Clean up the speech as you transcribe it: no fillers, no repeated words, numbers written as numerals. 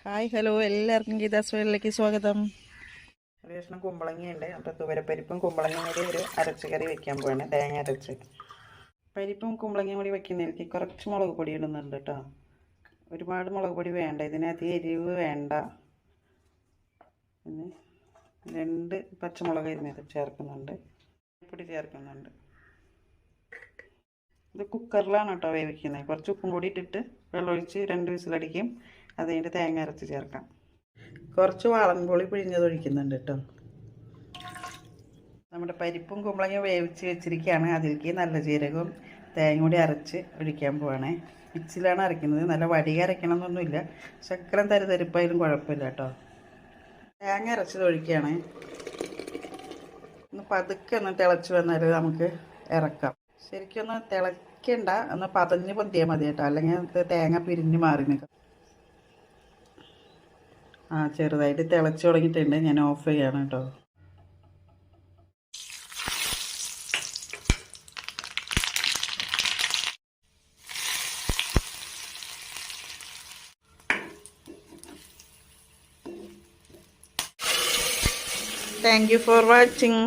Hi hello എല്ലാവർക്കും ഗീതാസ് വേളിലേക്ക് സ്വാഗതം. ഒരു കഷ്ണം കുമ്പളങ്ങയുണ്ട്. അപ്പോൾ തുവരപ്പരിപ്പും കുമ്പളങ്ങയും കൂടി ഒരു അരച്ച് കറി വെക്കാൻ പോവാണ്. തേങ്ങ അരച്ച് പരിപ്പും കുമ്പളങ്ങയും കൂടി വെക്കുന്നതിലേക്ക് കുറച്ച് മുളക് പൊടി ഇടുന്നുണ്ട് കേട്ടോ. ഒരുപാട് മുളക് പൊടി വേണ്ട, ഇതിനകത്ത് എരിവ് വേണ്ട. പിന്നെ 2 പച്ചമുളക് ഇതിനകത്ത് ചേർക്കുന്നുണ്ട്, പൊടി ചേർക്കുന്നുണ്ട്. ഇത് കുക്കറിലാണ് കേട്ടോ വേവിക്കുന്നത്. കുറച്ച് ഉപ്പും കൂടി ഇട്ടിട്ട് വെള്ളമൊഴിച്ച് 2 വിസിലടിക്കും. അത് കഴിഞ്ഞിട്ട് തേങ്ങ അരച്ച് ചേർക്കാം. കുറച്ച് വാളൻപുളി പിഴിഞ്ഞത് ഒഴിക്കുന്നുണ്ട് കേട്ടോ. നമ്മുടെ പരിപ്പും കുമ്പളങ്ങയും വേവിച്ച് വെച്ചിരിക്കുകയാണ്. അതിലേക്ക് നല്ല ജീരകവും തേങ്ങ കൂടി അരച്ച് ഒഴിക്കാൻ പോവാണേ. മിക്സിയിലാണ് അരയ്ക്കുന്നത്. നല്ല വടിക അരയ്ക്കണം എന്നൊന്നുമില്ല, ശക്കലം തരിതരിപ്പായാലും കുഴപ്പമില്ല കേട്ടോ. തേങ്ങ അരച്ചത് ഒഴിക്കുകയാണ്. ഒന്ന് പതുക്കെ ഒന്ന് തിളച്ച് വന്നാൽ നമുക്ക് ഇറക്കാം. ശരിക്കും ഒന്ന് തിളയ്ക്കണ്ട, ഒന്ന് പതഞ്ഞ് പൊന്തിയാൽ മതി കേട്ടോ, അല്ലെങ്കിൽ തേങ്ങ പിരിഞ്ഞ് മാറി നിൽക്കും. ചെറുതായിട്ട് തിളച്ച് തുടങ്ങിയിട്ടുണ്ട്. ഞാൻ ഓഫ് ചെയ്യാണ് കേട്ടോ. Thank you for watching.